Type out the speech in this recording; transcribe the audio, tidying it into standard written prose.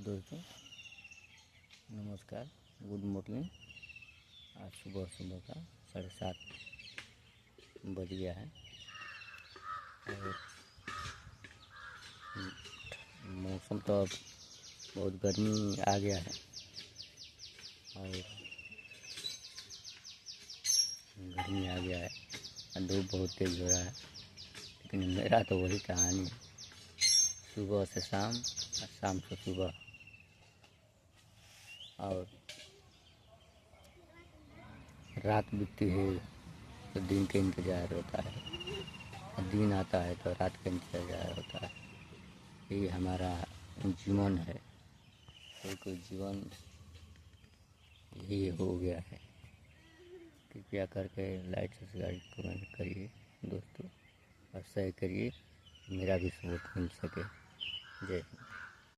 दोस्तों नमस्कार, good morning. आज सुबह का 7:30 बज गया है और मौसम तो अब बहुत गर्मी आ गया है और धूप बहुत तेज़ हो रहा है। लेकिन मेरा तो वही कहानी है, सुबह से शाम और शाम से सुबह, और रात बीतती है तो दिन का इंतज़ार होता है और दिन आता है तो रात का इंतज़ार होता है। यही हमारा जीवन है, कोई जीवन यही हो गया है। कृपया करके लाइक सब्सक्राइब कमेंट करिए दोस्तों और शेयर करिए, मेरा भी सपोर्ट मिल सके। जय हिंद।